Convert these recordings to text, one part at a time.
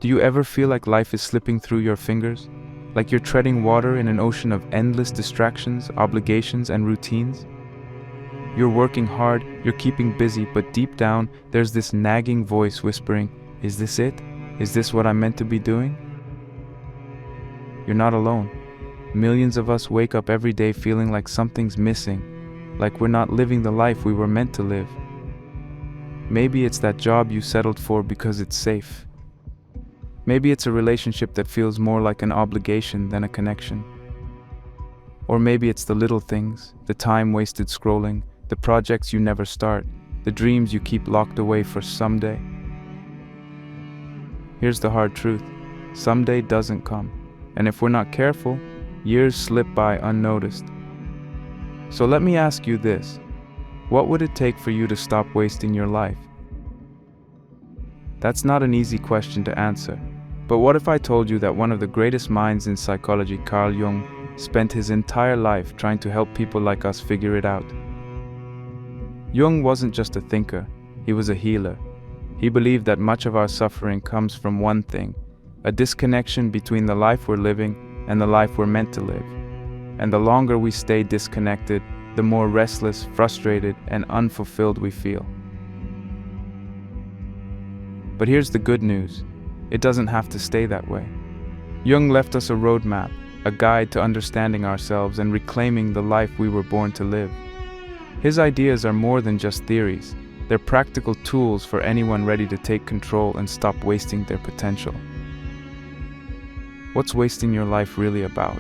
you ever feel like life is slipping through your fingers? Like you're treading water in an ocean of endless distractions, obligations, and routines? You're working hard, you're keeping busy, but deep down, there's this nagging voice whispering, "Is this it? Is this what I'm meant to be doing?" You're not alone. Millions of us wake up every day feeling like something's missing, like we're not living the life we were meant to live. Maybe it's that job you settled for because it's safe. Maybe it's a relationship that feels more like an obligation than a connection. Or maybe it's the little things, the time wasted scrolling, the projects you never start, the dreams you keep locked away for someday. Here's the hard truth: someday doesn't come, and if we're not careful, years slip by unnoticed. So let me ask you this: what would it take for you to stop wasting your life? That's not an easy question to answer, but what if I told you that one of the greatest minds in psychology, Carl Jung, spent his entire life trying to help people like us figure it out? Jung wasn't just a thinker, he was a healer. He believed that much of our suffering comes from one thing: a disconnection between the life we're living and the life we're meant to live. And the longer we stay disconnected, the more restless, frustrated, and unfulfilled we feel. But here's the good news: it doesn't have to stay that way. Jung left us a roadmap, a guide to understanding ourselves and reclaiming the life we were born to live. His ideas are more than just theories. They're practical tools for anyone ready to take control and stop wasting their potential. What's wasting your life really about?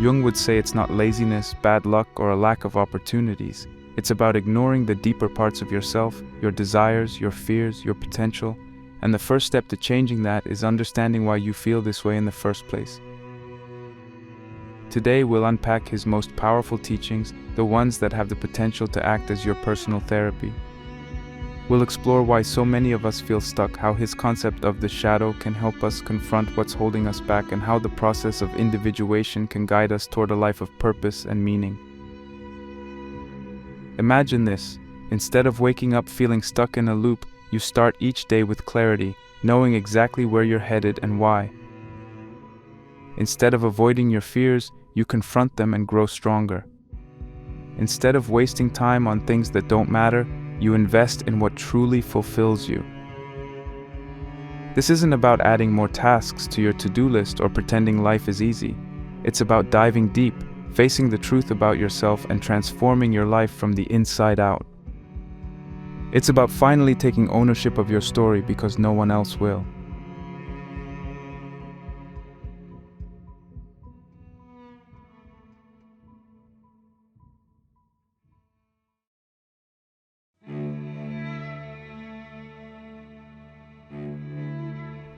Jung would say it's not laziness, bad luck, or a lack of opportunities. It's about ignoring the deeper parts of yourself, your desires, your fears, your potential. And the first step to changing that is understanding why you feel this way in the first place. Today we'll unpack his most powerful teachings, the ones that have the potential to act as your personal therapy. We'll explore why so many of us feel stuck, how his concept of the shadow can help us confront what's holding us back, and how the process of individuation can guide us toward a life of purpose and meaning. Imagine this: instead of waking up feeling stuck in a loop, you start each day with clarity, knowing exactly where you're headed and why. Instead of avoiding your fears, you confront them and grow stronger. Instead of wasting time on things that don't matter, you invest in what truly fulfills you. This isn't about adding more tasks to your to-do list or pretending life is easy. It's about diving deep, facing the truth about yourself, and transforming your life from the inside out. It's about finally taking ownership of your story because no one else will.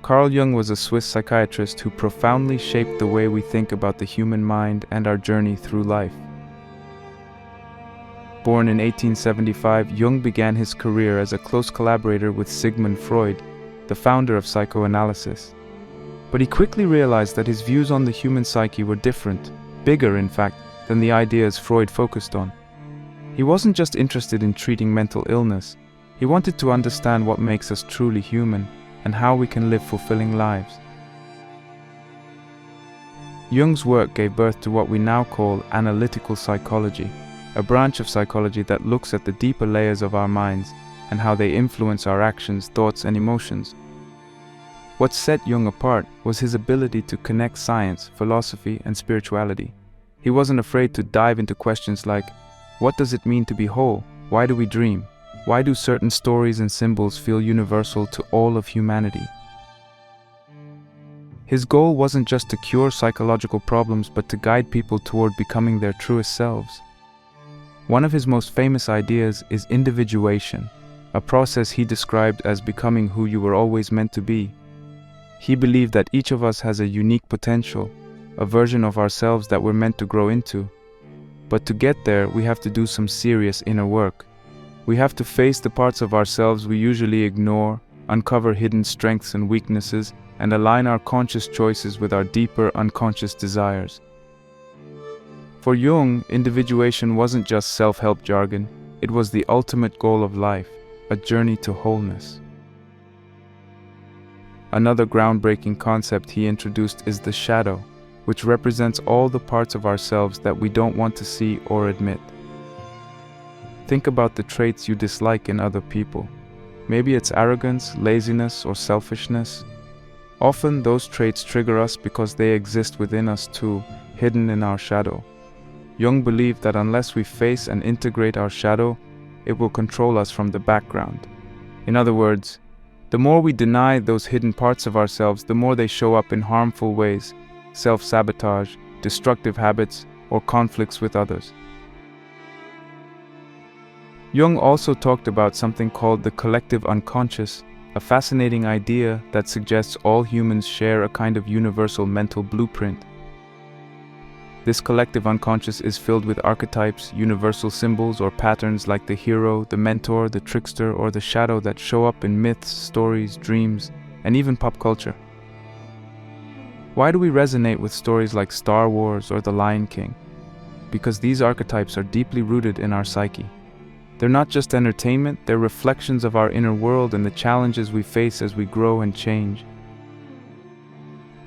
Carl Jung was a Swiss psychiatrist who profoundly shaped the way we think about the human mind and our journey through life. Born in 1875, Jung began his career as a close collaborator with Sigmund Freud, the founder of psychoanalysis. But he quickly realized that his views on the human psyche were different, bigger in fact, than the ideas Freud focused on. He wasn't just interested in treating mental illness, he wanted to understand what makes us truly human and how we can live fulfilling lives. Jung's work gave birth to what we now call analytical psychology, a branch of psychology that looks at the deeper layers of our minds and how they influence our actions, thoughts, and emotions. What set Jung apart was his ability to connect science, philosophy, and spirituality. He wasn't afraid to dive into questions like, what does it mean to be whole? Why do we dream? Why do certain stories and symbols feel universal to all of humanity? His goal wasn't just to cure psychological problems, but to guide people toward becoming their truest selves. One of his most famous ideas is individuation, a process he described as becoming who you were always meant to be. He believed that each of us has a unique potential, a version of ourselves that we're meant to grow into. But to get there, we have to do some serious inner work. We have to face the parts of ourselves we usually ignore, uncover hidden strengths and weaknesses, and align our conscious choices with our deeper unconscious desires. For Jung, individuation wasn't just self-help jargon, it was the ultimate goal of life, a journey to wholeness. Another groundbreaking concept he introduced is the shadow, which represents all the parts of ourselves that we don't want to see or admit. Think about the traits you dislike in other people. Maybe it's arrogance, laziness, or selfishness. Often those traits trigger us because they exist within us too, hidden in our shadow. Jung believed that unless we face and integrate our shadow, it will control us from the background. In other words, the more we deny those hidden parts of ourselves, the more they show up in harmful ways, self-sabotage, destructive habits, or conflicts with others. Jung also talked about something called the collective unconscious, a fascinating idea that suggests all humans share a kind of universal mental blueprint. This collective unconscious is filled with archetypes, universal symbols or patterns like the hero, the mentor, the trickster, or the shadow that show up in myths, stories, dreams, and even pop culture. Why do we resonate with stories like Star Wars or The Lion King? Because these archetypes are deeply rooted in our psyche. They're not just entertainment, they're reflections of our inner world and the challenges we face as we grow and change.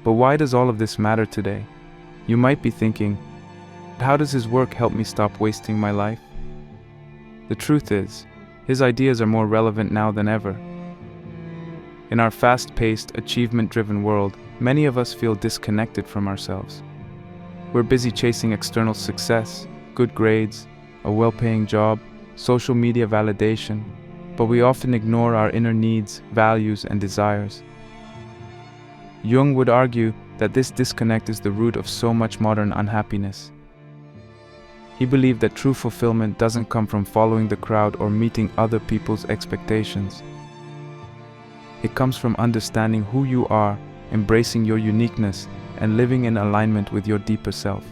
But why does all of this matter today? You might be thinking, how does his work help me stop wasting my life? The truth is, his ideas are more relevant now than ever. In our fast-paced, achievement-driven world, many of us feel disconnected from ourselves. We're busy chasing external success, good grades, a well-paying job, social media validation, but we often ignore our inner needs, values, and desires. Jung would argue that this disconnect is the root of so much modern unhappiness. He believed that true fulfillment doesn't come from following the crowd or meeting other people's expectations. It comes from understanding who you are, embracing your uniqueness, and living in alignment with your deeper self.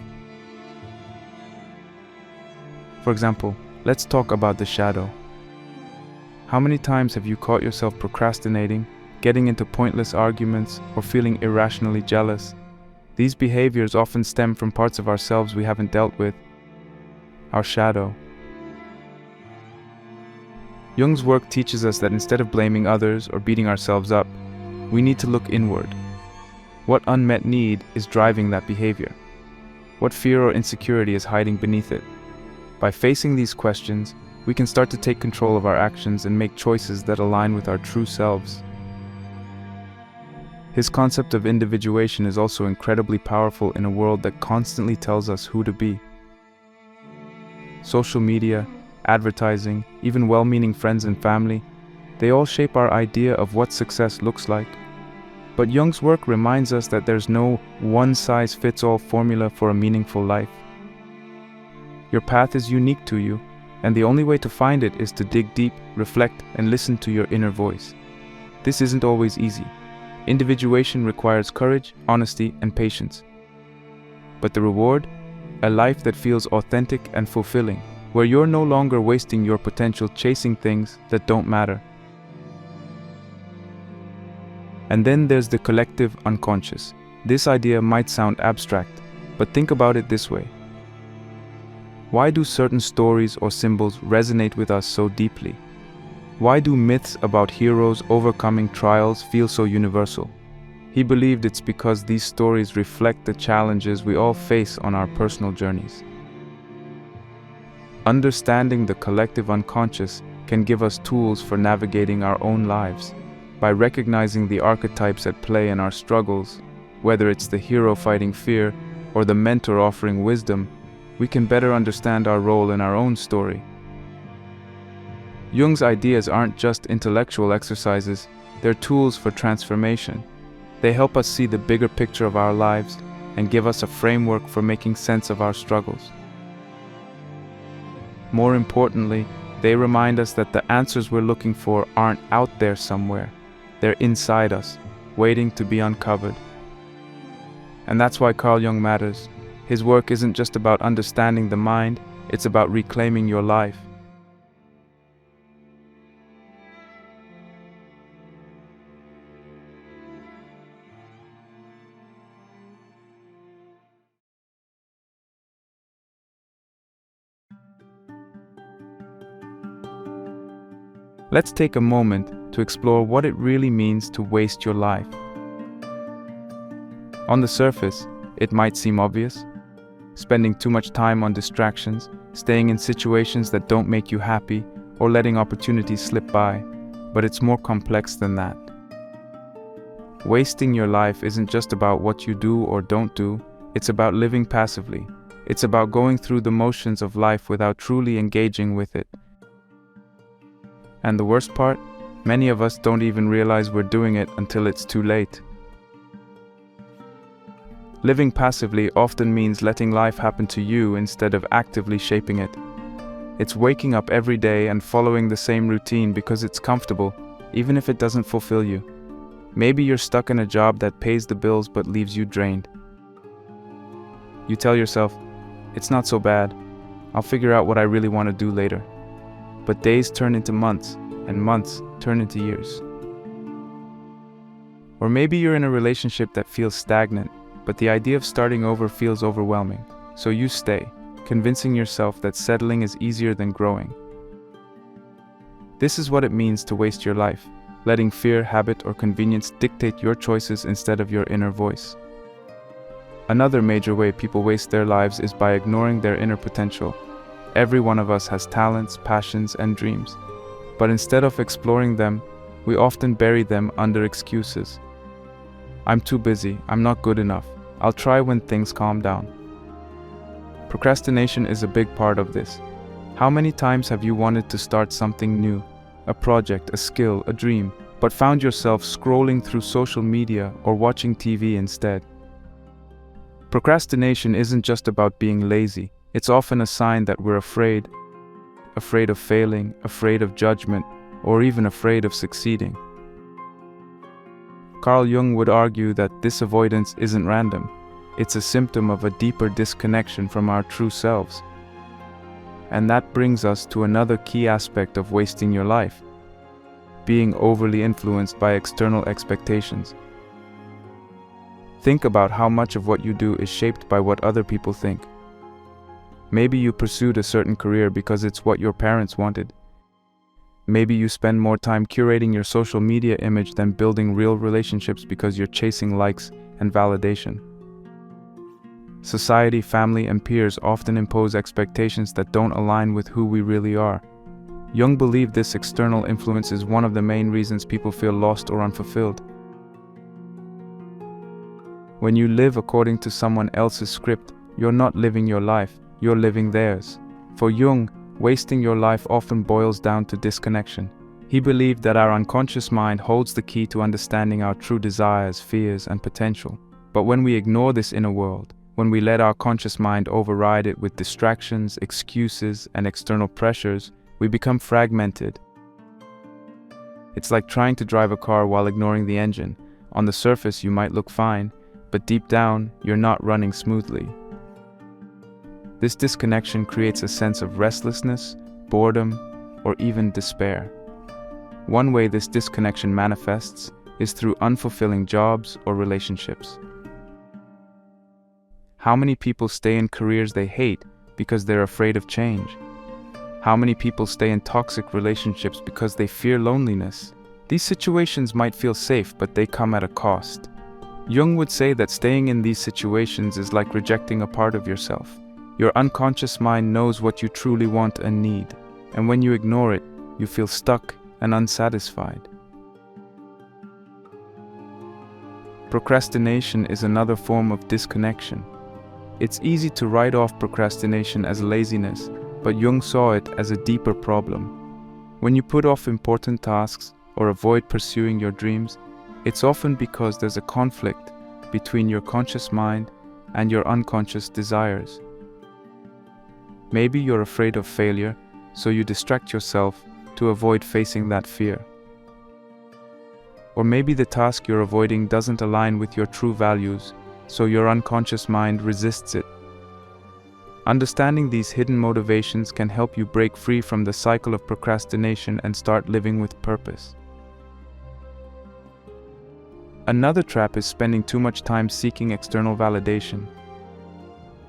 For example, let's talk about the shadow. How many times have you caught yourself procrastinating, getting into pointless arguments, or feeling irrationally jealous? These behaviors often stem from parts of ourselves we haven't dealt with, our shadow. Jung's work teaches us that instead of blaming others or beating ourselves up, we need to look inward. What unmet need is driving that behavior? What fear or insecurity is hiding beneath it? By facing these questions, we can start to take control of our actions and make choices that align with our true selves. His concept of individuation is also incredibly powerful in a world that constantly tells us who to be. Social media, advertising, even well-meaning friends and family, they all shape our idea of what success looks like. But Jung's work reminds us that there's no one-size-fits-all formula for a meaningful life. Your path is unique to you, and the only way to find it is to dig deep, reflect, and listen to your inner voice. This isn't always easy. Individuation requires courage, honesty, and patience. But the reward? A life that feels authentic and fulfilling, where you're no longer wasting your potential chasing things that don't matter. And then there's the collective unconscious. This idea might sound abstract, but think about it this way. Why do certain stories or symbols resonate with us so deeply? Why do myths about heroes overcoming trials feel so universal? He believed it's because these stories reflect the challenges we all face on our personal journeys. Understanding the collective unconscious can give us tools for navigating our own lives. By recognizing the archetypes at play in our struggles, whether it's the hero fighting fear or the mentor offering wisdom, we can better understand our role in our own story. Jung's ideas aren't just intellectual exercises, they're tools for transformation. They help us see the bigger picture of our lives and give us a framework for making sense of our struggles. More importantly, they remind us that the answers we're looking for aren't out there somewhere. They're inside us, waiting to be uncovered. And that's why Carl Jung matters. His work isn't just about understanding the mind, it's about reclaiming your life. Let's take a moment to explore what it really means to waste your life. On the surface, it might seem obvious. Spending too much time on distractions, staying in situations that don't make you happy, or letting opportunities slip by, but it's more complex than that. Wasting your life isn't just about what you do or don't do, it's about living passively. It's about going through the motions of life without truly engaging with it. And the worst part? Many of us don't even realize we're doing it until it's too late. Living passively often means letting life happen to you instead of actively shaping it. It's waking up every day and following the same routine because it's comfortable, even if it doesn't fulfill you. Maybe you're stuck in a job that pays the bills but leaves you drained. You tell yourself, it's not so bad, I'll figure out what I really want to do later. But days turn into months, and months turn into years. Or maybe you're in a relationship that feels stagnant, but the idea of starting over feels overwhelming, so you stay, convincing yourself that settling is easier than growing. This is what it means to waste your life, letting fear, habit, or convenience dictate your choices instead of your inner voice. Another major way people waste their lives is by ignoring their inner potential. Every one of us has talents, passions, and dreams. But instead of exploring them, we often bury them under excuses. I'm too busy, I'm not good enough, I'll try when things calm down. Procrastination is a big part of this. How many times have you wanted to start something new, a project, a skill, a dream, but found yourself scrolling through social media or watching TV instead? Procrastination isn't just about being lazy. It's often a sign that we're afraid of failing, afraid of judgment, or even afraid of succeeding. Carl Jung would argue that this avoidance isn't random. It's a symptom of a deeper disconnection from our true selves. And that brings us to another key aspect of wasting your life: being overly influenced by external expectations. Think about how much of what you do is shaped by what other people think. Maybe you pursued a certain career because it's what your parents wanted. Maybe you spend more time curating your social media image than building real relationships because you're chasing likes and validation. Society, family, and peers often impose expectations that don't align with who we really are. Jung believed this external influence is one of the main reasons people feel lost or unfulfilled. When you live according to someone else's script, you're not living your life, you're living theirs. For Jung, wasting your life often boils down to disconnection. He believed that our unconscious mind holds the key to understanding our true desires, fears, and potential. But when we ignore this inner world, when we let our conscious mind override it with distractions, excuses, and external pressures, we become fragmented. It's like trying to drive a car while ignoring the engine. On the surface, you might look fine, but deep down, you're not running smoothly. This disconnection creates a sense of restlessness, boredom, or even despair. One way this disconnection manifests is through unfulfilling jobs or relationships. How many people stay in careers they hate because they're afraid of change? How many people stay in toxic relationships because they fear loneliness? These situations might feel safe, but they come at a cost. Jung would say that staying in these situations is like rejecting a part of yourself. Your unconscious mind knows what you truly want and need, and when you ignore it, you feel stuck and unsatisfied. Procrastination is another form of disconnection. It's easy to write off procrastination as laziness, but Jung saw it as a deeper problem. When you put off important tasks or avoid pursuing your dreams, it's often because there's a conflict between your conscious mind and your unconscious desires. Maybe you're afraid of failure, so you distract yourself to avoid facing that fear. Or maybe the task you're avoiding doesn't align with your true values, so your unconscious mind resists it. Understanding these hidden motivations can help you break free from the cycle of procrastination and start living with purpose. Another trap is spending too much time seeking external validation.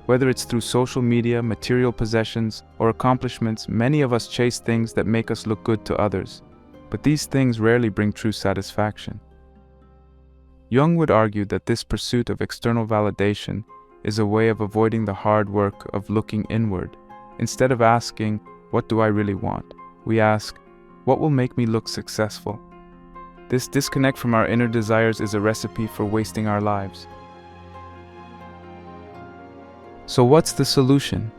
Whether it's through social media, material possessions, or accomplishments, many of us chase things that make us look good to others. But these things rarely bring true satisfaction. Jung would argue that this pursuit of external validation is a way of avoiding the hard work of looking inward. Instead of asking, "What do I really want?" we ask, "What will make me look successful?" This disconnect from our inner desires is a recipe for wasting our lives. So what's the solution?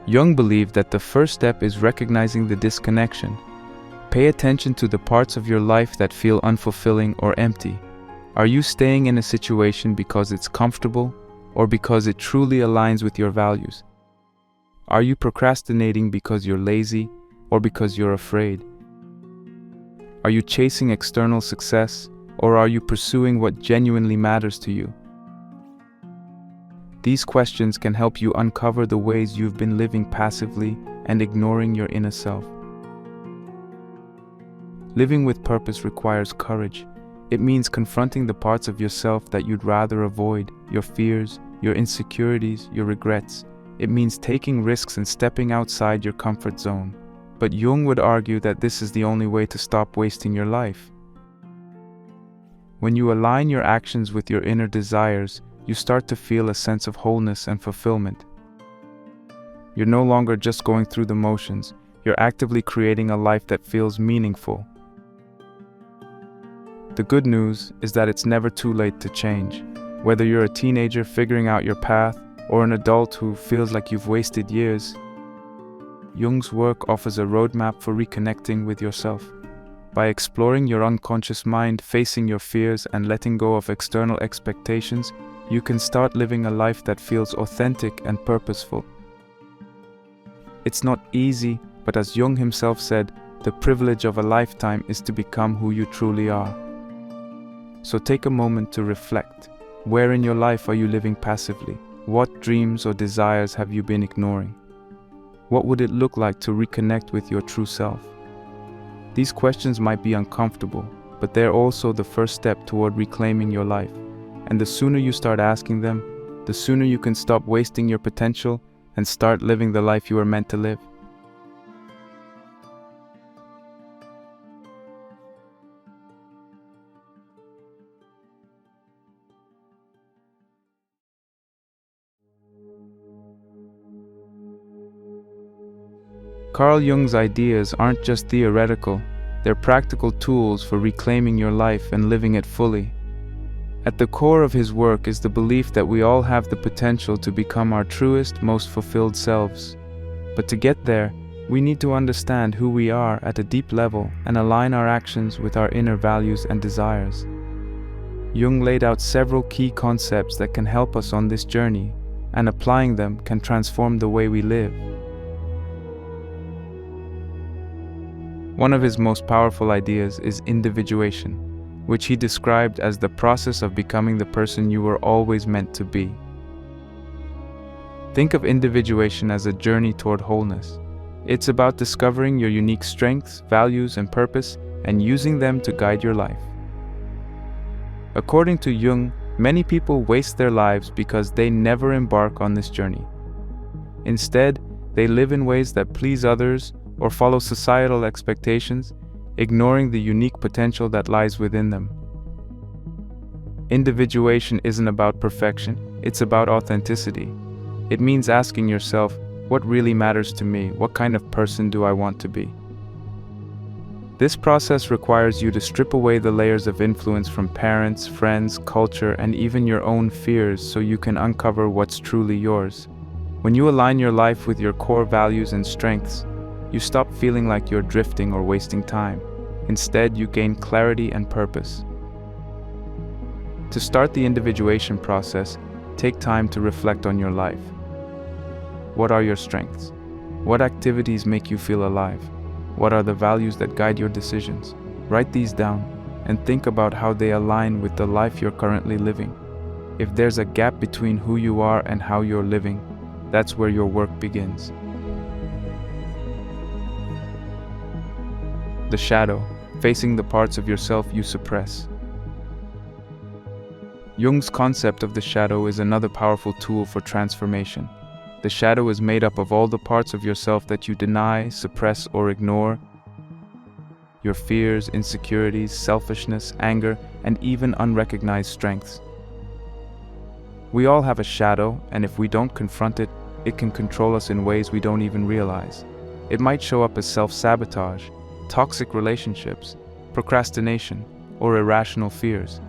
Jung believed that the first step is recognizing the disconnection. Pay attention to the parts of your life that feel unfulfilling or empty. Are you staying in a situation because it's comfortable or because it truly aligns with your values? Are you procrastinating because you're lazy or because you're afraid? Are you chasing external success or are you pursuing what genuinely matters to you? These questions can help you uncover the ways you've been living passively and ignoring your inner self. Living with purpose requires courage. It means confronting the parts of yourself that you'd rather avoid, your fears, your insecurities, your regrets. It means taking risks and stepping outside your comfort zone. But Jung would argue that this is the only way to stop wasting your life. When you align your actions with your inner desires, you start to feel a sense of wholeness and fulfillment. You're no longer just going through the motions, you're actively creating a life that feels meaningful. The good news is that it's never too late to change. Whether you're a teenager figuring out your path or an adult who feels like you've wasted years, Jung's work offers a roadmap for reconnecting with yourself. By exploring your unconscious mind, facing your fears, and letting go of external expectations, you can start living a life that feels authentic and purposeful. It's not easy, but as Jung himself said, the privilege of a lifetime is to become who you truly are. So take a moment to reflect. Where in your life are you living passively? What dreams or desires have you been ignoring? What would it look like to reconnect with your true self? These questions might be uncomfortable, but they're also the first step toward reclaiming your life. And the sooner you start asking them, the sooner you can stop wasting your potential and start living the life you were meant to live. Carl Jung's ideas aren't just theoretical, they're practical tools for reclaiming your life and living it fully. At the core of his work is the belief that we all have the potential to become our truest, most fulfilled selves. But to get there, we need to understand who we are at a deep level and align our actions with our inner values and desires. Jung laid out several key concepts that can help us on this journey, and applying them can transform the way we live. One of his most powerful ideas is individuation, which he described as the process of becoming the person you were always meant to be. Think of individuation as a journey toward wholeness. It's about discovering your unique strengths, values, and purpose, and using them to guide your life. According to Jung, many people waste their lives because they never embark on this journey. Instead, they live in ways that please others or follow societal expectations, ignoring the unique potential that lies within them. Individuation isn't about perfection, it's about authenticity. It means asking yourself, what really matters to me? What kind of person do I want to be? This process requires you to strip away the layers of influence from parents, friends, culture, and even your own fears so you can uncover what's truly yours. When you align your life with your core values and strengths, you stop feeling like you're drifting or wasting time. Instead, you gain clarity and purpose. To start the individuation process, take time to reflect on your life. What are your strengths? What activities make you feel alive? What are the values that guide your decisions? Write these down and think about how they align with the life you're currently living. If there's a gap between who you are and how you're living, that's where your work begins. The shadow, facing the parts of yourself you suppress. Jung's concept of the shadow is another powerful tool for transformation. The shadow is made up of all the parts of yourself that you deny, suppress, or ignore. your fears, insecurities, selfishness, anger, and even unrecognized strengths. We all have a shadow, and if we don't confront it, it can control us in ways we don't even realize. It might show up as self-sabotage, toxic relationships, procrastination, or irrational fears.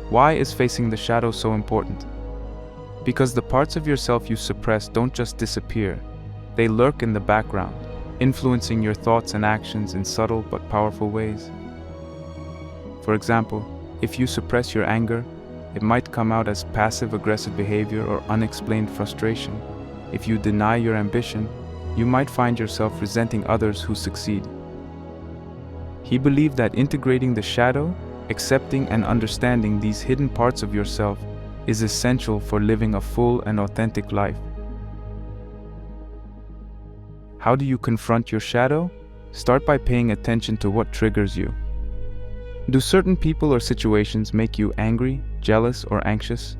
Why is facing the shadow so important? Because the parts of yourself you suppress don't just disappear, they lurk in the background, influencing your thoughts and actions in subtle but powerful ways. For example, if you suppress your anger, it might come out as passive-aggressive behavior or unexplained frustration. If you deny your ambition, you might find yourself resenting others who succeed. He believed that integrating the shadow, accepting and understanding these hidden parts of yourself is essential for living a full and authentic life. How do you confront your shadow? Start by paying attention to what triggers you. Do certain people or situations make you angry, jealous, or anxious?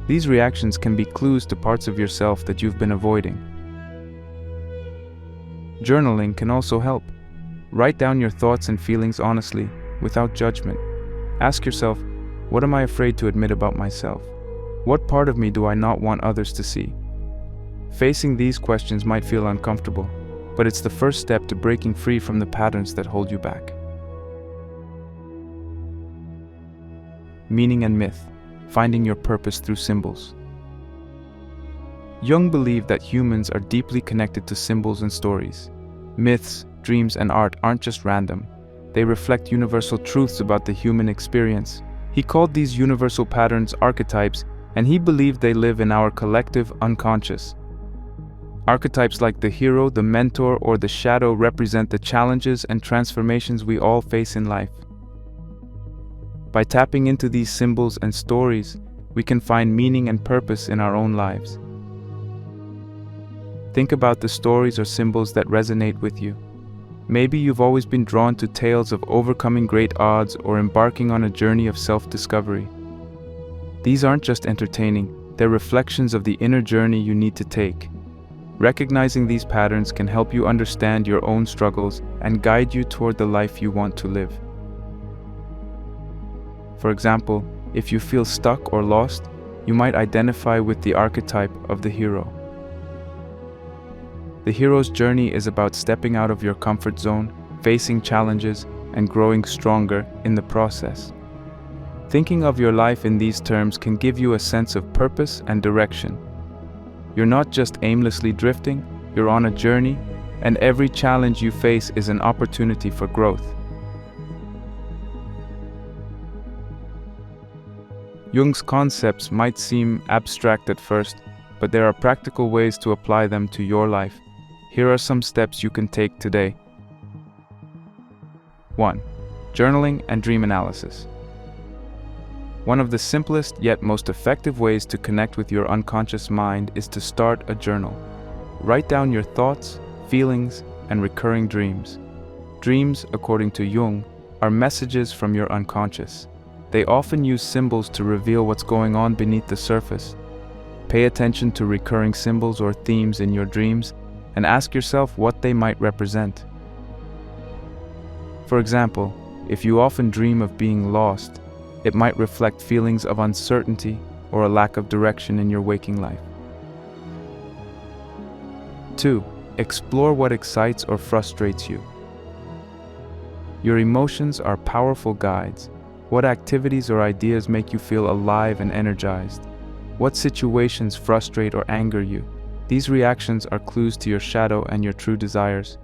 These reactions can be clues to parts of yourself that you've been avoiding. Journaling can also help. Write down your thoughts and feelings honestly, without judgment. Ask yourself, what am I afraid to admit about myself? What part of me do I not want others to see? Facing these questions might feel uncomfortable, but it's the first step to breaking free from the patterns that hold you back. Meaning and myth. Finding your purpose through symbols. Jung believed that humans are deeply connected to symbols and stories. Myths, dreams, and art aren't just random. They reflect universal truths about the human experience. He called these universal patterns archetypes, and he believed they live in our collective unconscious. Archetypes like the hero, the mentor, or the shadow represent the challenges and transformations we all face in life. By tapping into these symbols and stories, we can find meaning and purpose in our own lives. Think about the stories or symbols that resonate with you. Maybe you've always been drawn to tales of overcoming great odds or embarking on a journey of self-discovery. These aren't just entertaining, they're reflections of the inner journey you need to take. Recognizing these patterns can help you understand your own struggles and guide you toward the life you want to live. For example, if you feel stuck or lost, you might identify with the archetype of the hero. The hero's journey is about stepping out of your comfort zone, facing challenges, and growing stronger in the process. Thinking of your life in these terms can give you a sense of purpose and direction. You're not just aimlessly drifting, you're on a journey, and every challenge you face is an opportunity for growth. Jung's concepts might seem abstract at first, but there are practical ways to apply them to your life. Here are some steps you can take today. 1. Journaling and dream analysis. One of the simplest yet most effective ways to connect with your unconscious mind is to start a journal. Write down your thoughts, feelings, and recurring dreams. Dreams, according to Jung, are messages from your unconscious. They often use symbols to reveal what's going on beneath the surface. Pay attention to recurring symbols or themes in your dreams and ask yourself what they might represent. For example, if you often dream of being lost, it might reflect feelings of uncertainty or a lack of direction in your waking life. 2. Explore what excites or frustrates you. Your emotions are powerful guides. What activities or ideas make you feel alive and energized? What situations frustrate or anger you? These reactions are clues to your shadow and your true desires.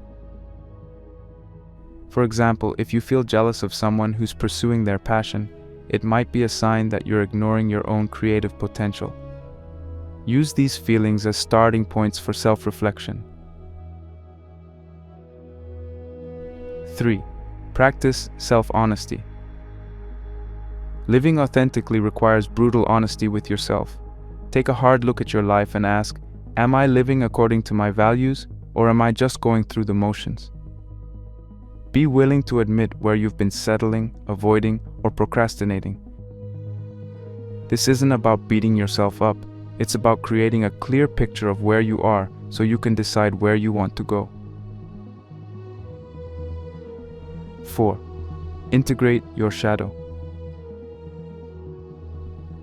For example, if you feel jealous of someone who's pursuing their passion, it might be a sign that you're ignoring your own creative potential. Use these feelings as starting points for self-reflection. 3. Practice self-honesty. Living authentically requires brutal honesty with yourself. Take a hard look at your life and ask, am I living according to my values, or am I just going through the motions? Be willing to admit where you've been settling, avoiding, or procrastinating. This isn't about beating yourself up, it's about creating a clear picture of where you are so you can decide where you want to go. 4. Integrate your shadow.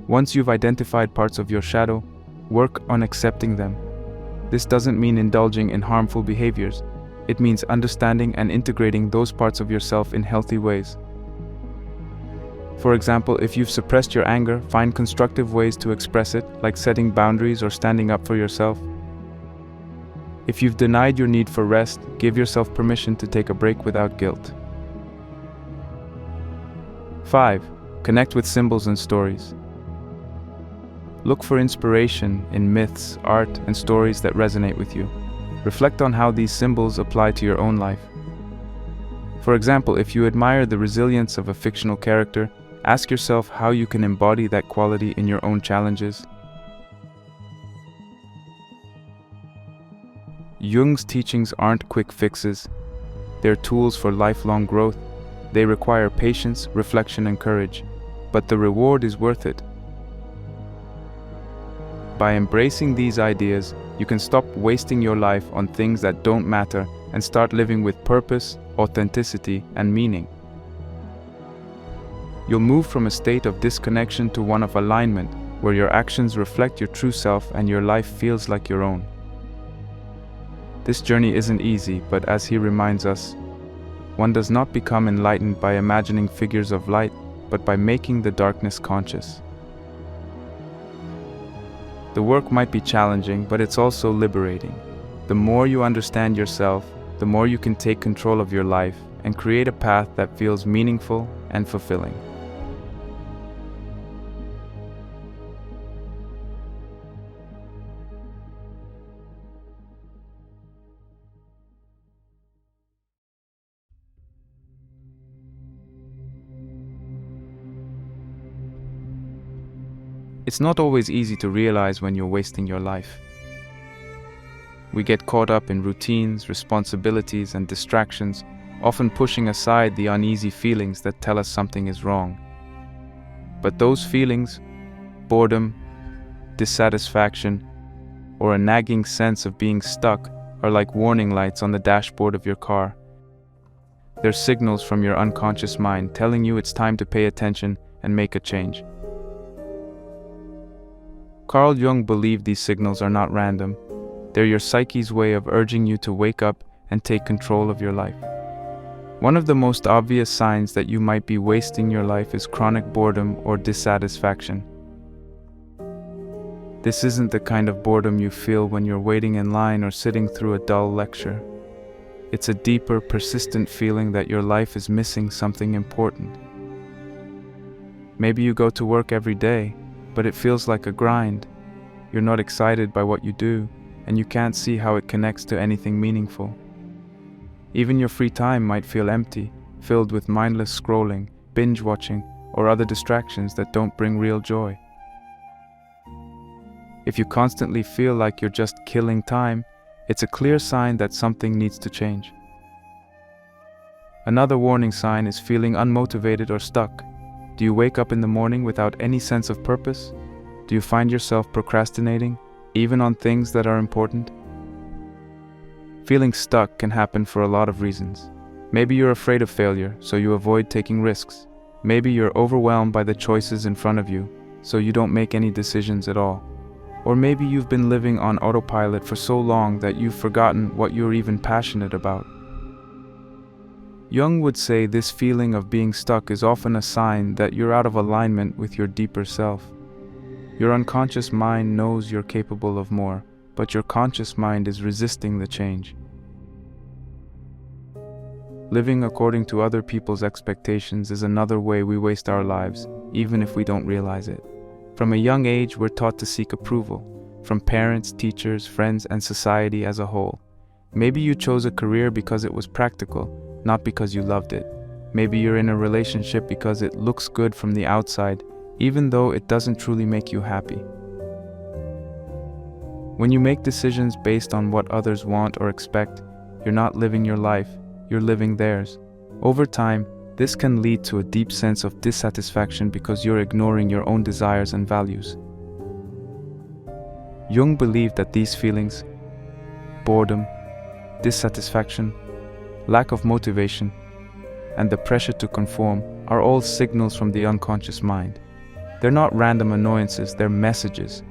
Once you've identified parts of your shadow, work on accepting them. This doesn't mean indulging in harmful behaviors. It means understanding and integrating those parts of yourself in healthy ways. For example, if you've suppressed your anger, find constructive ways to express it, like setting boundaries or standing up for yourself. If you've denied your need for rest, give yourself permission to take a break without guilt. 5. Connect with symbols and stories. Look for inspiration in myths, art, and stories that resonate with you. Reflect on how these symbols apply to your own life. For example, if you admire the resilience of a fictional character, ask yourself how you can embody that quality in your own challenges. Jung's teachings aren't quick fixes. They're tools for lifelong growth. They require patience, reflection, and courage, but the reward is worth it. By embracing these ideas, you can stop wasting your life on things that don't matter and start living with purpose, authenticity, and meaning. You'll move from a state of disconnection to one of alignment, where your actions reflect your true self and your life feels like your own. This journey isn't easy, but as he reminds us, one does not become enlightened by imagining figures of light, but by making the darkness conscious. The work might be challenging, but it's also liberating. The more you understand yourself, the more you can take control of your life and create a path that feels meaningful and fulfilling. It's not always easy to realize when you're wasting your life. We get caught up in routines, responsibilities, and distractions, often pushing aside the uneasy feelings that tell us something is wrong. But those feelings, boredom, dissatisfaction, or a nagging sense of being stuck, are like warning lights on the dashboard of your car. They're signals from your unconscious mind telling you it's time to pay attention and make a change. Carl Jung believed these signals are not random. They're your psyche's way of urging you to wake up and take control of your life. One of the most obvious signs that you might be wasting your life is chronic boredom or dissatisfaction. This isn't the kind of boredom you feel when you're waiting in line or sitting through a dull lecture. It's a deeper, persistent feeling that your life is missing something important. Maybe you go to work every day, but it feels like a grind. You're not excited by what you do, and you can't see how it connects to anything meaningful. Even your free time might feel empty, filled with mindless scrolling, binge watching, or other distractions that don't bring real joy. If you constantly feel like you're just killing time, it's a clear sign that something needs to change. Another warning sign is feeling unmotivated or stuck. Do you wake up in the morning without any sense of purpose? Do you find yourself procrastinating, even on things that are important? Feeling stuck can happen for a lot of reasons. Maybe you're afraid of failure, so you avoid taking risks. Maybe you're overwhelmed by the choices in front of you, so you don't make any decisions at all. Or maybe you've been living on autopilot for so long that you've forgotten what you're even passionate about. Jung would say this feeling of being stuck is often a sign that you're out of alignment with your deeper self. Your unconscious mind knows you're capable of more, but your conscious mind is resisting the change. Living according to other people's expectations is another way we waste our lives, even if we don't realize it. From a young age, we're taught to seek approval, from parents, teachers, friends, and society as a whole. Maybe you chose a career because it was practical, not because you loved it. Maybe you're in a relationship because it looks good from the outside, even though it doesn't truly make you happy. When you make decisions based on what others want or expect, you're not living your life, you're living theirs. Over time, this can lead to a deep sense of dissatisfaction because you're ignoring your own desires and values. Jung believed that these feelings, boredom, dissatisfaction, lack of motivation, and the pressure to conform are all signals from the unconscious mind. They're not random annoyances, they're messages.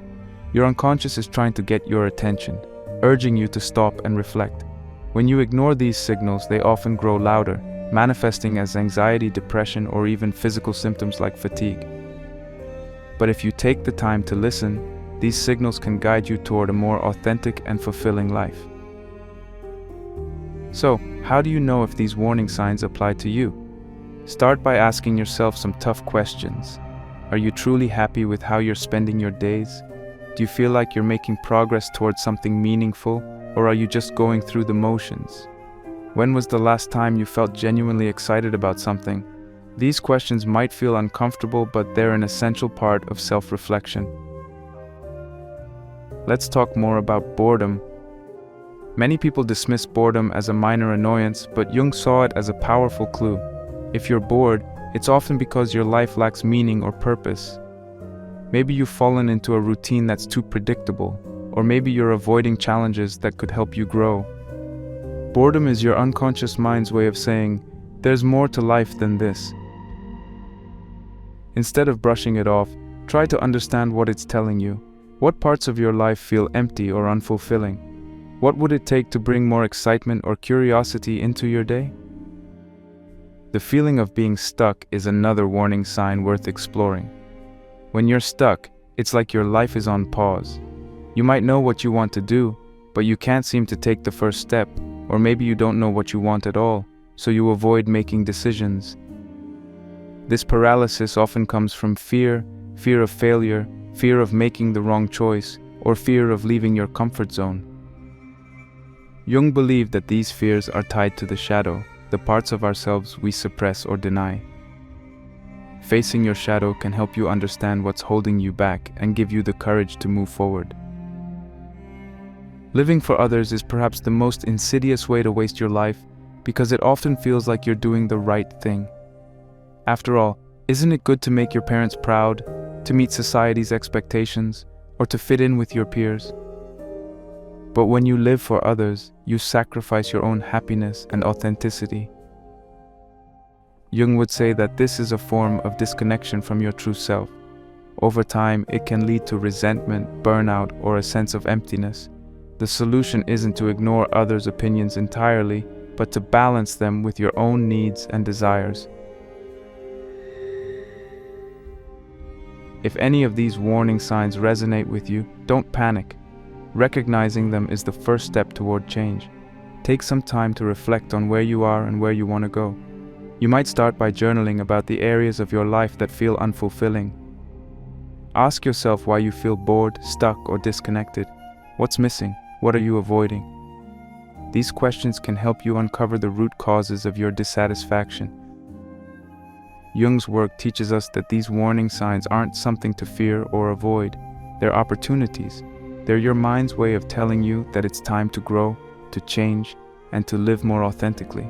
Your unconscious is trying to get your attention, urging you to stop and reflect. When you ignore these signals, they often grow louder, manifesting as anxiety, depression, or even physical symptoms like fatigue. But if you take the time to listen, these signals can guide you toward a more authentic and fulfilling life. So, how do you know if these warning signs apply to you? Start by asking yourself some tough questions. Are you truly happy with how you're spending your days? Do you feel like you're making progress towards something meaningful, or are you just going through the motions? When was the last time you felt genuinely excited about something? These questions might feel uncomfortable, but they're an essential part of self-reflection. Let's talk more about boredom. Many people dismiss boredom as a minor annoyance, but Jung saw it as a powerful clue. If you're bored, it's often because your life lacks meaning or purpose. Maybe you've fallen into a routine that's too predictable, or maybe you're avoiding challenges that could help you grow. Boredom is your unconscious mind's way of saying, there's more to life than this. Instead of brushing it off, try to understand what it's telling you. What parts of your life feel empty or unfulfilling? What would it take to bring more excitement or curiosity into your day? The feeling of being stuck is another warning sign worth exploring. When you're stuck, it's like your life is on pause. You might know what you want to do, but you can't seem to take the first step, or maybe you don't know what you want at all, so you avoid making decisions. This paralysis often comes from fear of failure, fear of making the wrong choice, or fear of leaving your comfort zone. Jung believed that these fears are tied to the shadow, the parts of ourselves we suppress or deny. Facing your shadow can help you understand what's holding you back and give you the courage to move forward. Living for others is perhaps the most insidious way to waste your life because it often feels like you're doing the right thing. After all, isn't it good to make your parents proud, to meet society's expectations, or to fit in with your peers? But when you live for others, you sacrifice your own happiness and authenticity. Jung would say that this is a form of disconnection from your true self. Over time, it can lead to resentment, burnout, or a sense of emptiness. The solution isn't to ignore others' opinions entirely, but to balance them with your own needs and desires. If any of these warning signs resonate with you, don't panic. Recognizing them is the first step toward change. Take some time to reflect on where you are and where you want to go. You might start by journaling about the areas of your life that feel unfulfilling. Ask yourself why you feel bored, stuck, or disconnected. What's missing? What are you avoiding? These questions can help you uncover the root causes of your dissatisfaction. Jung's work teaches us that these warning signs aren't something to fear or avoid. They're opportunities. They're your mind's way of telling you that it's time to grow, to change, and to live more authentically.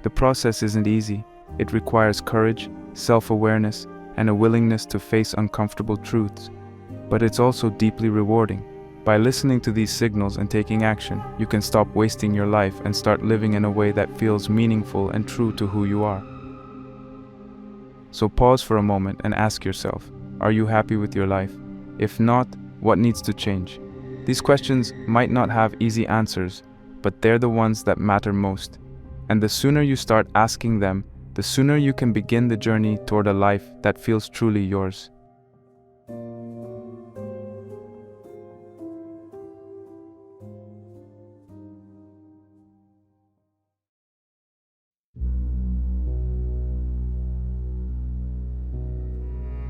The process isn't easy. It requires courage, self-awareness, and a willingness to face uncomfortable truths. But it's also deeply rewarding. By listening to these signals and taking action, you can stop wasting your life and start living in a way that feels meaningful and true to who you are. So pause for a moment and ask yourself, are you happy with your life? If not, what needs to change? These questions might not have easy answers, but they're the ones that matter most. And the sooner you start asking them, the sooner you can begin the journey toward a life that feels truly yours.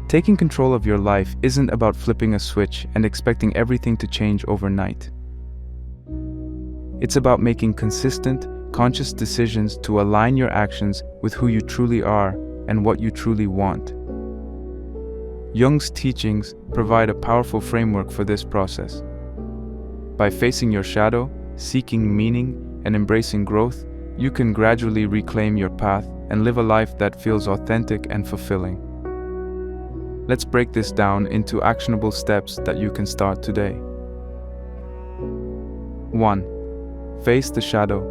Taking control of your life isn't about flipping a switch and expecting everything to change overnight. It's about making consistent, conscious decisions to align your actions with who you truly are and what you truly want. Jung's teachings provide a powerful framework for this process. By facing your shadow, seeking meaning, and embracing growth, you can gradually reclaim your path and live a life that feels authentic and fulfilling. Let's break this down into actionable steps that you can start today. 1. Face the shadow.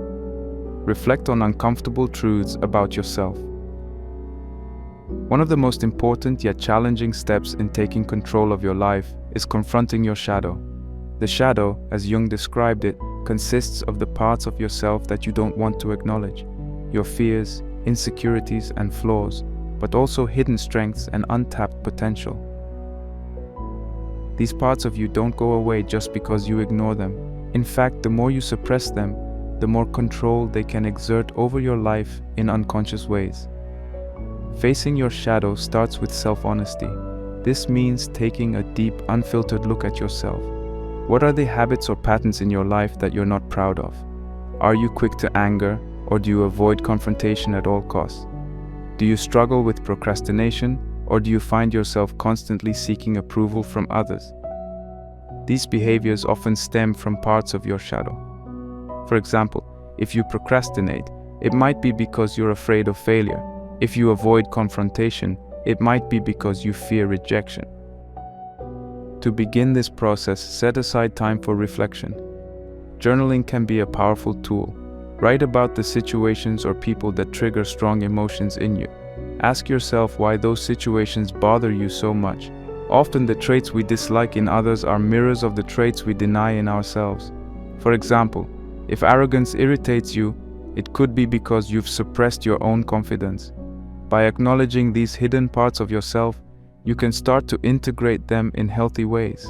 reflect on uncomfortable truths about yourself. One of the most important yet challenging steps in taking control of your life is confronting your shadow. The shadow, as Jung described it, consists of the parts of yourself that you don't want to acknowledge, your fears, insecurities, and flaws, but also hidden strengths and untapped potential. These parts of you don't go away just because you ignore them. In fact, the more you suppress them, the more control they can exert over your life in unconscious ways. Facing your shadow starts with self-honesty. This means taking a deep, unfiltered look at yourself. What are the habits or patterns in your life that you're not proud of? Are you quick to anger, or do you avoid confrontation at all costs? Do you struggle with procrastination, or do you find yourself constantly seeking approval from others? These behaviors often stem from parts of your shadow. For example, if you procrastinate, it might be because you're afraid of failure. If you avoid confrontation, it might be because you fear rejection. To begin this process, set aside time for reflection. Journaling can be a powerful tool. Write about the situations or people that trigger strong emotions in you. Ask yourself why those situations bother you so much. Often the traits we dislike in others are mirrors of the traits we deny in ourselves. For example, if arrogance irritates you, it could be because you've suppressed your own confidence. By acknowledging these hidden parts of yourself, you can start to integrate them in healthy ways.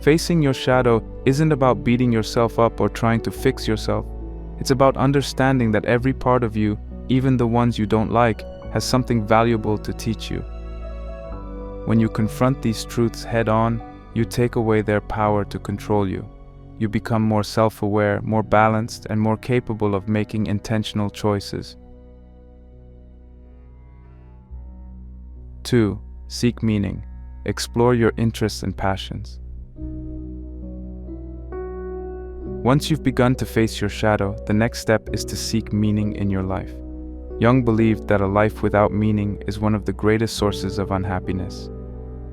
Facing your shadow isn't about beating yourself up or trying to fix yourself. It's about understanding that every part of you, even the ones you don't like, has something valuable to teach you. When you confront these truths head-on, you take away their power to control you. You become more self-aware, more balanced, and more capable of making intentional choices. 2. Seek meaning. Explore your interests and passions. Once you've begun to face your shadow, the next step is to seek meaning in your life. Jung believed that a life without meaning is one of the greatest sources of unhappiness.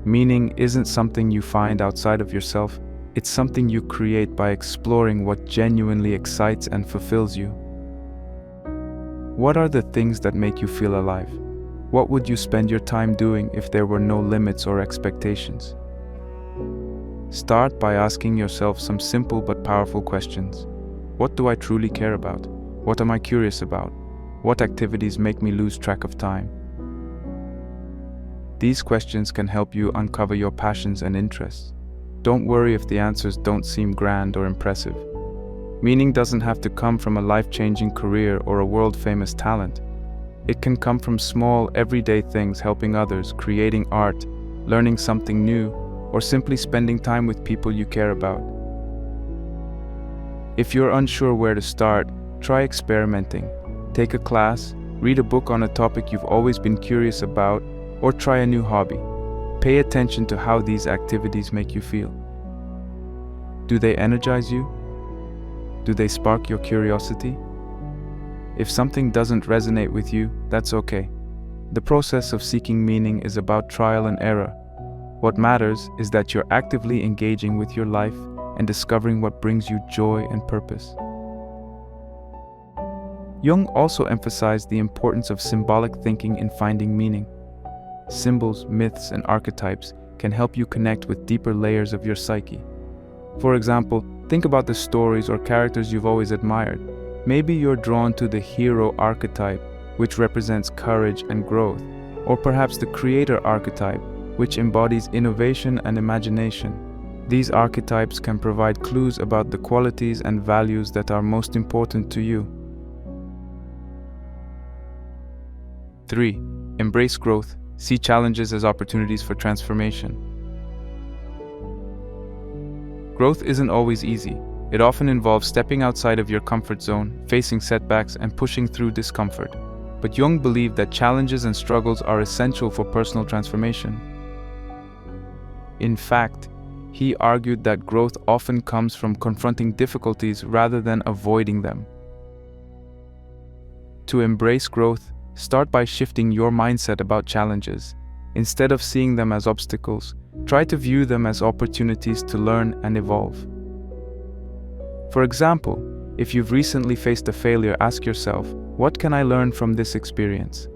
Meaning isn't something you find outside of yourself, it's something you create by exploring what genuinely excites and fulfills you. What are the things that make you feel alive? What would you spend your time doing if there were no limits or expectations? Start by asking yourself some simple but powerful questions. What do I truly care about? What am I curious about? What activities make me lose track of time? These questions can help you uncover your passions and interests. Don't worry if the answers don't seem grand or impressive. Meaning doesn't have to come from a life-changing career or a world-famous talent. It can come from small, everyday things, helping others, creating art, learning something new, or simply spending time with people you care about. If you're unsure where to start, try experimenting. Take a class, read a book on a topic you've always been curious about, or try a new hobby. Pay attention to how these activities make you feel. Do they energize you? Do they spark your curiosity? If something doesn't resonate with you, that's okay. The process of seeking meaning is about trial and error. What matters is that you're actively engaging with your life and discovering what brings you joy and purpose. Jung also emphasized the importance of symbolic thinking in finding meaning. Symbols, myths, and archetypes can help you connect with deeper layers of your psyche. For example, think about the stories or characters you've always admired. Maybe you're drawn to the hero archetype, which represents courage and growth, or perhaps the creator archetype, which embodies innovation and imagination. These archetypes can provide clues about the qualities and values that are most important to you. 3. Embrace growth. See challenges as opportunities for transformation. Growth isn't always easy. It often involves stepping outside of your comfort zone, facing setbacks, and pushing through discomfort. But Jung believed that challenges and struggles are essential for personal transformation. In fact, he argued that growth often comes from confronting difficulties rather than avoiding them. To embrace growth, start by shifting your mindset about challenges. Instead of seeing them as obstacles, try to view them as opportunities to learn and evolve. For example, If you've recently faced a failure, ask yourself, what can I learn from this experience?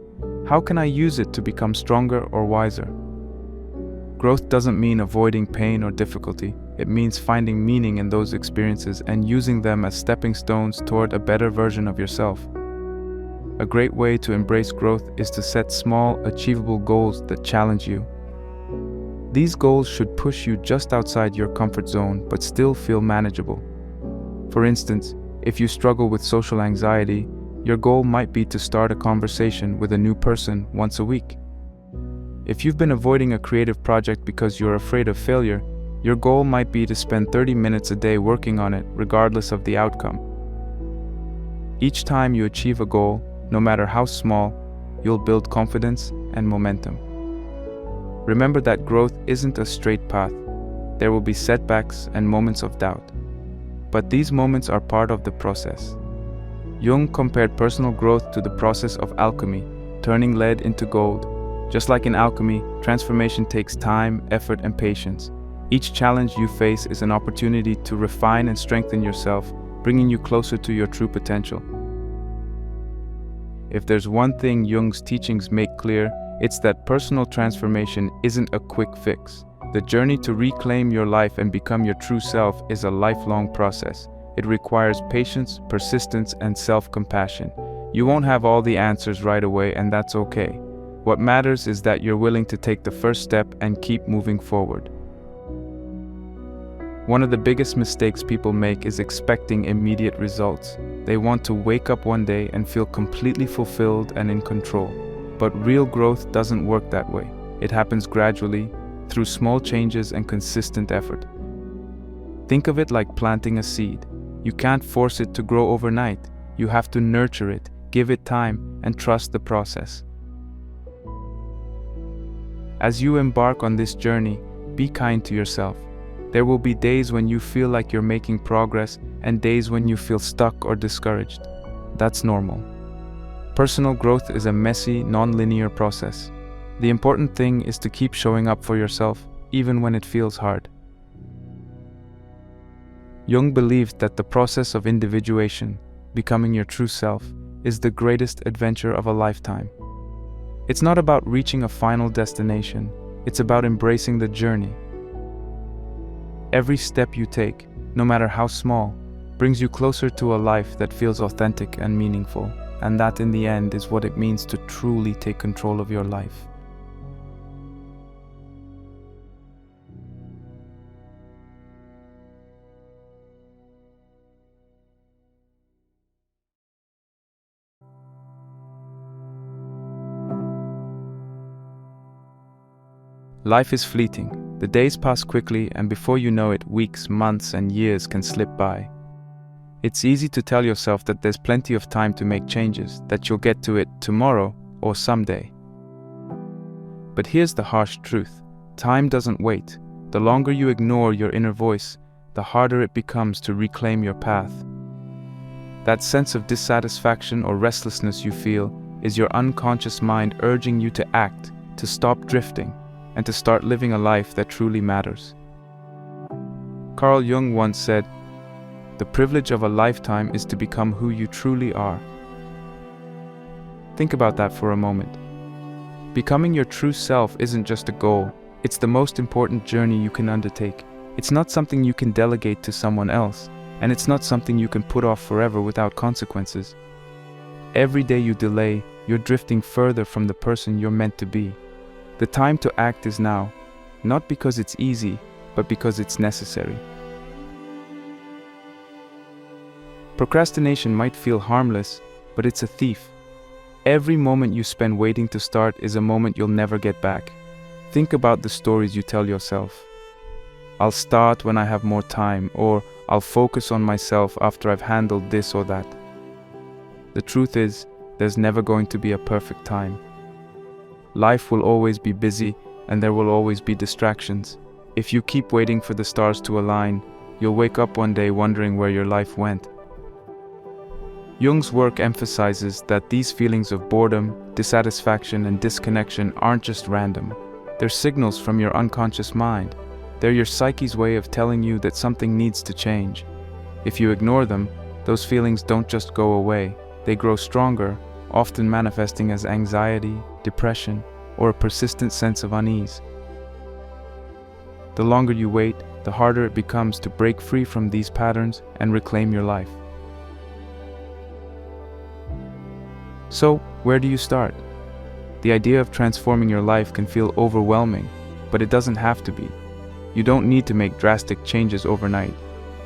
How can I use it to become stronger or wiser? Growth doesn't mean avoiding pain or difficulty. It means finding meaning in those experiences and using them as stepping stones toward a better version of yourself. A great way to embrace growth is to set small, achievable goals that challenge you. These goals should push you just outside your comfort zone but still feel manageable. For instance, if you struggle with social anxiety, your goal might be to start a conversation with a new person once a week. If you've been avoiding a creative project because you're afraid of failure, your goal might be to spend 30 minutes a day working on it, regardless of the outcome. Each time you achieve a goal, no matter how small, you'll build confidence and momentum. Remember that growth isn't a straight path. There will be setbacks and moments of doubt. But these moments are part of the process. Jung compared personal growth to the process of alchemy, turning lead into gold. Just like in alchemy, transformation takes time, effort, and patience. Each challenge you face is an opportunity to refine and strengthen yourself, bringing you closer to your true potential. If there's one thing Jung's teachings make clear, it's that personal transformation isn't a quick fix. The journey to reclaim your life and become your true self is a lifelong process. It requires patience, persistence, and self-compassion. You won't have all the answers right away, and that's okay. What matters is that you're willing to take the first step and keep moving forward. One of the biggest mistakes people make is expecting immediate results. They want to wake up one day and feel completely fulfilled and in control. But real growth doesn't work that way. It happens gradually, through small changes and consistent effort. Think of it like planting a seed. You can't force it to grow overnight. You have to nurture it, give it time, and trust the process. As you embark on this journey, be kind to yourself. There will be days when you feel like you're making progress and days when you feel stuck or discouraged. That's normal. Personal growth is a messy, non-linear process. The important thing is to keep showing up for yourself, even when it feels hard. Jung believed that the process of individuation, becoming your true self, is the greatest adventure of a lifetime. It's not about reaching a final destination, it's about embracing the journey. Every step you take, no matter how small, brings you closer to a life that feels authentic and meaningful, and that in the end is what it means to truly take control of your life. Life is fleeting. The days pass quickly, and before you know it, weeks, months, and years can slip by. It's easy to tell yourself that there's plenty of time to make changes, that you'll get to it tomorrow or someday. But here's the harsh truth. Time doesn't wait. The longer you ignore your inner voice, the harder it becomes to reclaim your path. That sense of dissatisfaction or restlessness you feel is your unconscious mind urging you to act, to stop drifting, and to start living a life that truly matters. Carl Jung once said, "The privilege of a lifetime is to become who you truly are." Think about that for a moment. Becoming your true self isn't just a goal, it's the most important journey you can undertake. It's not something you can delegate to someone else, and it's not something you can put off forever without consequences. Every day you delay, you're drifting further from the person you're meant to be. The time to act is now, not because it's easy, but because it's necessary. Procrastination might feel harmless, but it's a thief. Every moment you spend waiting to start is a moment you'll never get back. Think about the stories you tell yourself. I'll start when I have more time, or I'll focus on myself after I've handled this or that. The truth is, there's never going to be a perfect time. Life will always be busy, and there will always be distractions. If you keep waiting for the stars to align, you'll wake up one day wondering where your life went. Jung's work emphasizes that these feelings of boredom, dissatisfaction, and disconnection aren't just random. They're signals from your unconscious mind. They're your psyche's way of telling you that something needs to change. If you ignore them, Those feelings don't just go away, they grow stronger, often manifesting as anxiety, depression, or a persistent sense of unease. The longer you wait, the harder it becomes to break free from these patterns and reclaim your life. So, where do you start? The idea of transforming your life can feel overwhelming, but it doesn't have to be. You don't need to make drastic changes overnight.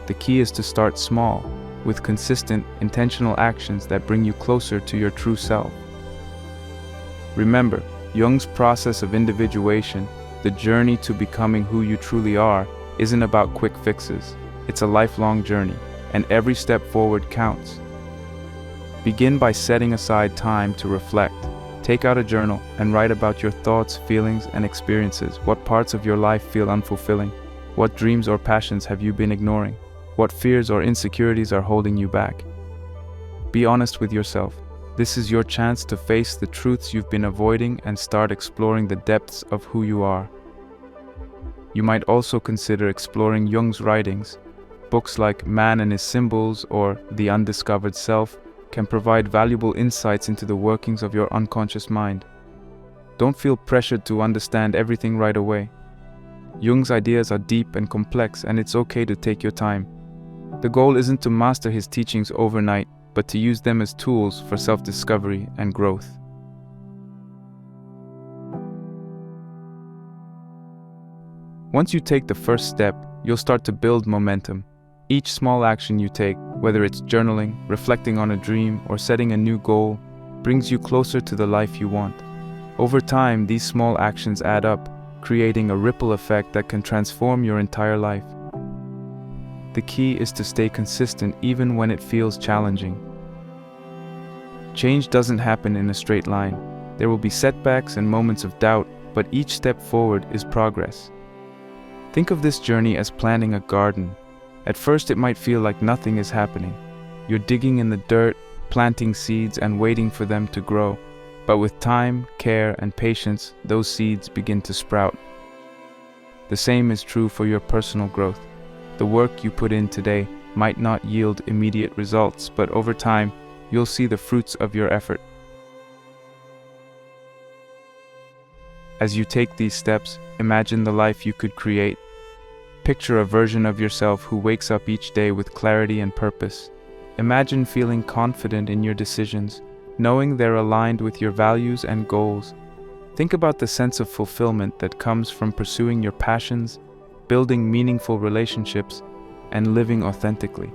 The key is to start small, with consistent, intentional actions that bring you closer to your true self. Remember, Jung's process of individuation, the journey to becoming who you truly are, isn't about quick fixes. It's a lifelong journey, and every step forward counts. Begin by setting aside time to reflect. Take out a journal and write about your thoughts, feelings, and experiences. What parts of your life feel unfulfilling? What dreams or passions have you been ignoring? What fears or insecurities are holding you back? Be honest with yourself. This is your chance to face the truths you've been avoiding and start exploring the depths of who you are. You might also consider exploring Jung's writings. Books like Man and His Symbols or The Undiscovered Self can provide valuable insights into the workings of your unconscious mind. Don't feel pressured to understand everything right away. Jung's ideas are deep and complex, and it's okay to take your time. The goal isn't to master his teachings overnight, but to use them as tools for self-discovery and growth. Once you take the first step, you'll start to build momentum. Each small action you take, whether it's journaling, reflecting on a dream, or setting a new goal, brings you closer to the life you want. Over time, these small actions add up, creating a ripple effect that can transform your entire life. The key is to stay consistent even when it feels challenging. Change doesn't happen in a straight line. There will be setbacks and moments of doubt, but each step forward is progress. Think of this journey as planting a garden. At first it might feel like nothing is happening. You're digging in the dirt, planting seeds and waiting for them to grow. But with time, care, and patience, those seeds begin to sprout. The same is true for your personal growth. The work you put in today might not yield immediate results, but over time, you'll see the fruits of your effort. As you take these steps, imagine the life you could create. Picture a version of yourself who wakes up each day with clarity and purpose. Imagine feeling confident in your decisions, knowing they're aligned with your values and goals. Think about the sense of fulfillment that comes from pursuing your passions, building meaningful relationships, and living authentically.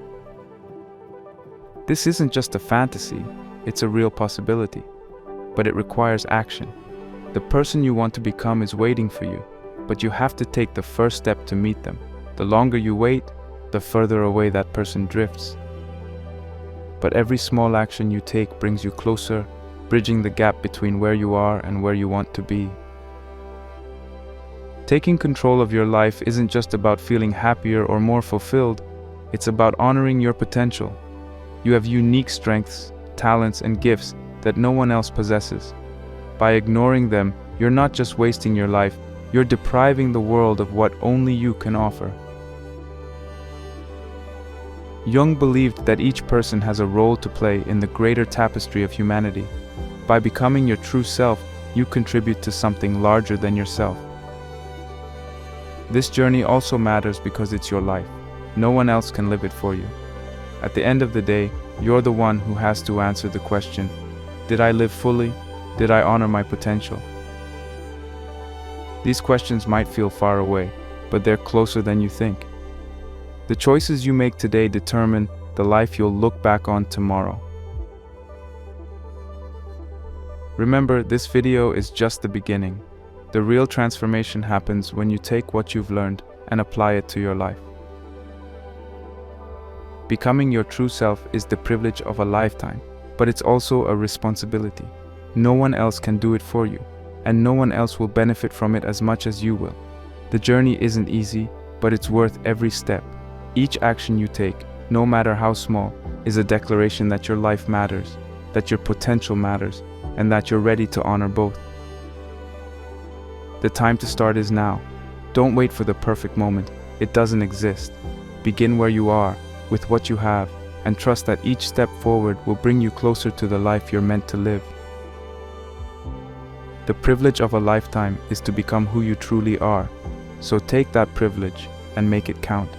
This isn't just a fantasy, it's a real possibility, but it requires action. The person you want to become is waiting for you, but you have to take the first step to meet them. The longer you wait, the further away that person drifts. But every small action you take brings you closer, bridging the gap between where you are and where you want to be. Taking control of your life isn't just about feeling happier or more fulfilled, it's about honoring your potential. You have unique strengths, talents, and gifts that no one else possesses. By ignoring them, you're not just wasting your life, you're depriving the world of what only you can offer. Jung believed that each person has a role to play in the greater tapestry of humanity. By becoming your true self, you contribute to something larger than yourself. This journey also matters because it's your life. No one else can live it for you. At the end of the day, you're the one who has to answer the question, did I live fully? Did I honor my potential? These questions might feel far away, but they're closer than you think. The choices you make today determine the life you'll look back on tomorrow. Remember, this video is just the beginning. The real transformation happens when you take what you've learned and apply it to your life. Becoming your true self is the privilege of a lifetime, but it's also a responsibility. No one else can do it for you, and no one else will benefit from it as much as you will. The journey isn't easy, but it's worth every step. Each action you take, no matter how small, is a declaration that your life matters, that your potential matters, and that you're ready to honor both. The time to start is now. Don't wait for the perfect moment. It doesn't exist. Begin where you are, with what you have, and trust that each step forward will bring you closer to the life you're meant to live. The privilege of a lifetime is to become who you truly are, so take that privilege and make it count.